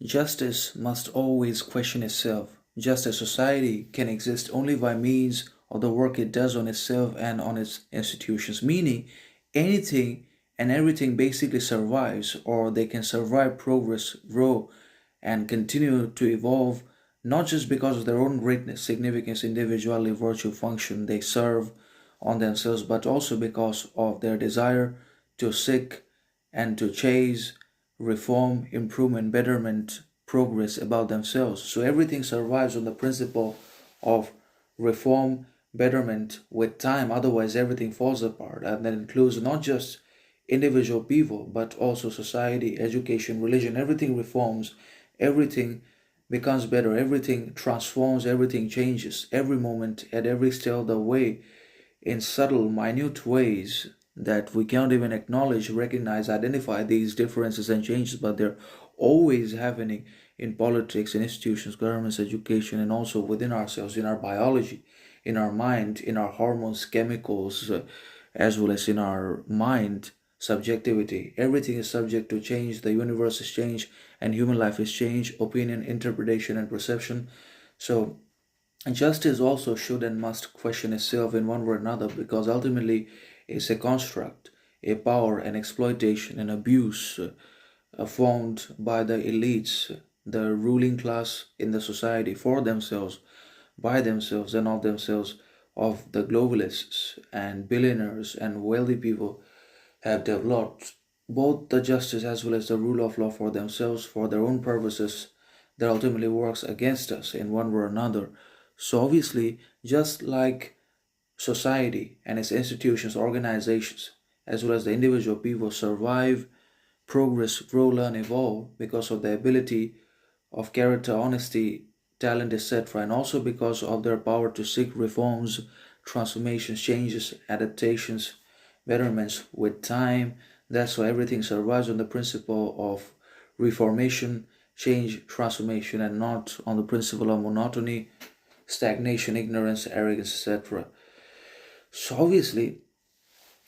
Justice must always question itself. Just as society can exist only by means of the work it does on itself and on its institutions, meaning anything and everything basically survives, or they can survive, progress, grow, and continue to evolve, not just because of their own greatness, significance, individuality, virtue, function they serve on themselves, but also because of their desire to seek and to chase reform, improvement, betterment, progress about themselves. So everything survives on the principle of reform, betterment with time, otherwise, everything falls apart. And that includes not just individual people, but also society, education, religion, everything reforms, everything becomes better, everything transforms, everything changes every moment, at every step of the way, in subtle, minute ways that we can't even acknowledge, recognize, identify these differences and changes, but they're always happening in politics, in institutions, governments, education, and also within ourselves, in our biology, in our mind, in our hormones, chemicals, as well as in our mind, subjectivity. Everything is subject to change. The universe is change, and human life is change, opinion, interpretation, and perception. So, justice also should and must question itself in one way or another, because ultimately it's a construct, a power, an exploitation, an abuse formed by the elites, the ruling class in the society for themselves, by themselves, and of themselves, of the globalists and billionaires and wealthy people have developed both the justice as well as the rule of law for themselves, for their own purposes, that ultimately works against us in one way or another. So, obviously, just like society and its institutions, organizations, as well as the individual people survive, progress, grow, learn, evolve because of the ability of character, honesty, talent, etc., and also because of their power to seek reforms, transformations, changes, adaptations, betterments with time. That's why everything survives on the principle of reformation, change, transformation, and not on the principle of monotony, stagnation, ignorance, arrogance, etc. So, obviously,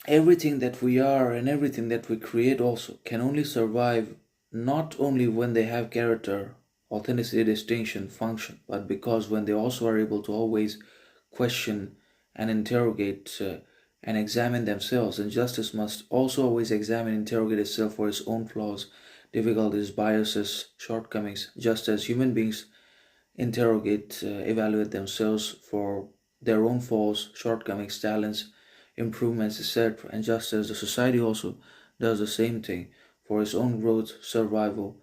everything that we are and everything that we create also can only survive not only when they have character, authenticity, distinction, function, but because when they also are able to always question and interrogate and examine themselves. And justice must also always examine and interrogate itself for its own flaws, difficulties, biases, shortcomings, just as human beings interrogate, evaluate themselves for their own faults, shortcomings, talents, improvements, etc. And just as the society also does the same thing for its own growth, survival,